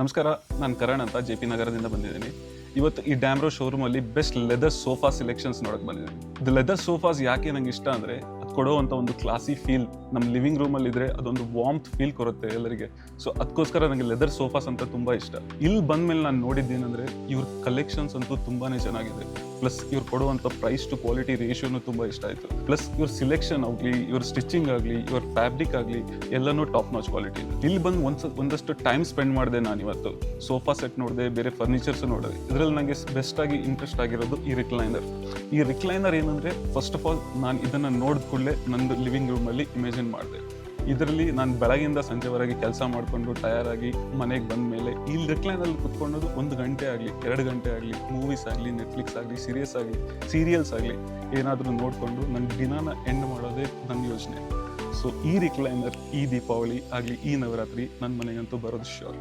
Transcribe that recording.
ನಮಸ್ಕಾರ, ನಾನು ಕರಣ್ ಅಂತ JP ನಗರದಿಂದ ಬಂದಿದ್ದೀನಿ. ಇವತ್ತು ಈ ಡ್ಯಾಮ್ರೋ ಶೋರೂಮಲ್ಲಿ ಬೆಸ್ಟ್ ಲೆದರ್ ಸೋಫಾ ಸೆಲೆಕ್ಷನ್ಸ್ ನೋಡಕ್ಕೆ ಬಂದಿದ್ದೀನಿ. ಇದು ಲೆದರ್ ಸೋಫಾಸ್ ಯಾಕೆ ನಂಗೆ ಇಷ್ಟ ಅಂದರೆ ಅದು ಕೊಡುವಂಥ ಒಂದು ಕ್ಲಾಸಿ ಫೀಲ್ ನಮ್ಮ ಲಿವಿಂಗ್ ರೂಮಲ್ಲಿ ಇದ್ರೆ ಅದೊಂದು ವಾರ್ಮ್ತ್ ಫೀಲ್ ಕೊಡುತ್ತೆ ಎಲ್ಲರಿಗೆ. ಸೊ ಅದಕ್ಕೋಸ್ಕರ ನನಗೆ ಲೆದರ್ ಸೋಫಾಸ್ ಅಂತ ತುಂಬ ಇಷ್ಟ. ಇಲ್ಲಿ ಬಂದಮೇಲೆ ನಾನು ನೋಡಿದ್ದೇನೆಂದರೆ ಇವ್ರ ಕಲೆಕ್ಷನ್ಸ್ ಅಂತೂ ತುಂಬಾ ಚೆನ್ನಾಗಿದೆ. ಪ್ಲಸ್ ಇವ್ರು ಕೊಡುವಂಥ ಪ್ರೈಸ್ ಟು ಕ್ವಾಲಿಟಿ ರೇಷಿಯೋನು ತುಂಬ ಇಷ್ಟ ಆಯಿತು. ಪ್ಲಸ್ ಇವ್ರ ಸಿಲೆಕ್ಷನ್ ಆಗಲಿ, ಇವ್ರ ಸ್ಟಿಚಿಂಗ್ ಆಗಲಿ, ಇವ್ರ ಫ್ಯಾಬ್ರಿಕ್ ಆಗಲಿ ಎಲ್ಲನೂ ಟಾಪ್ ನಾಚ್ ಕ್ವಾಲಿಟಿ ಇದೆ. ಇಲ್ಲಿ ಬಂದು ಒಂದಷ್ಟು ಟೈಮ್ ಸ್ಪೆಂಡ್ ಮಾಡಿದೆ ನಾನು ಇವತ್ತು. ಸೋಫಾ ಸೆಟ್ ನೋಡಿದೆ, ಬೇರೆ ಫರ್ನಿಚರ್ಸ್ ನೋಡಿದೆ. ಇದರಲ್ಲಿ ನನಗೆ ಬೆಸ್ಟ್ ಆಗಿ ಇಂಟ್ರೆಸ್ಟ್ ಆಗಿರೋದು ಈ ರಿಕ್ಲೈನರ್. ಈ ರಿಕ್ಲೈನರ್ ಏನಂದರೆ ಫಸ್ಟ್ ಆಫ್ ಆಲ್ ನಾನು ಇದನ್ನು ನೋಡಿದ ಕೂಡಲೇ ನಂದು ಲಿವಿಂಗ್ ರೂಮಲ್ಲಿ ಇಮ್ಯಾಜಿನ್ ಮಾಡಿದೆ. ಇದರಲ್ಲಿ ನಾನು ಬೆಳಗಿಂದ ಸಂಜೆವರೆಗೆ ಕೆಲಸ ಮಾಡಿಕೊಂಡು ಟಯರಾಗಿ ಮನೆಗೆ ಬಂದ ಮೇಲೆ ಈ ರಿಕ್ಲೈನಲ್ಲಿ ಕುತ್ಕೊಳ್ಳೋದು 1 ಗಂಟೆ ಆಗಲಿ 2 ಗಂಟೆ ಆಗಲಿ ಮೂವೀಸ್ ಆಗಲಿ, ನೆಟ್ಫ್ಲಿಕ್ಸ್ ಆಗಲಿ, ಸೀರಿಯಲ್ಸ್ ಆಗಲಿ ಏನಾದರೂ ನೋಡಿಕೊಂಡು ನನ್ನ ದಿನಾನ ಎಂಡ್ ಮಾಡೋದೇ ನನ್ನ ಯೋಚನೆ. ಸೊ ಈ ರಿಕ್ಲೈನರ್ ಈ ದೀಪಾವಳಿ ಆಗಲಿ ಈ ನವರಾತ್ರಿ ನನ್ನ ಮನೆಗಂತೂ ಬರೋದು ಶ್ಯೂರ್.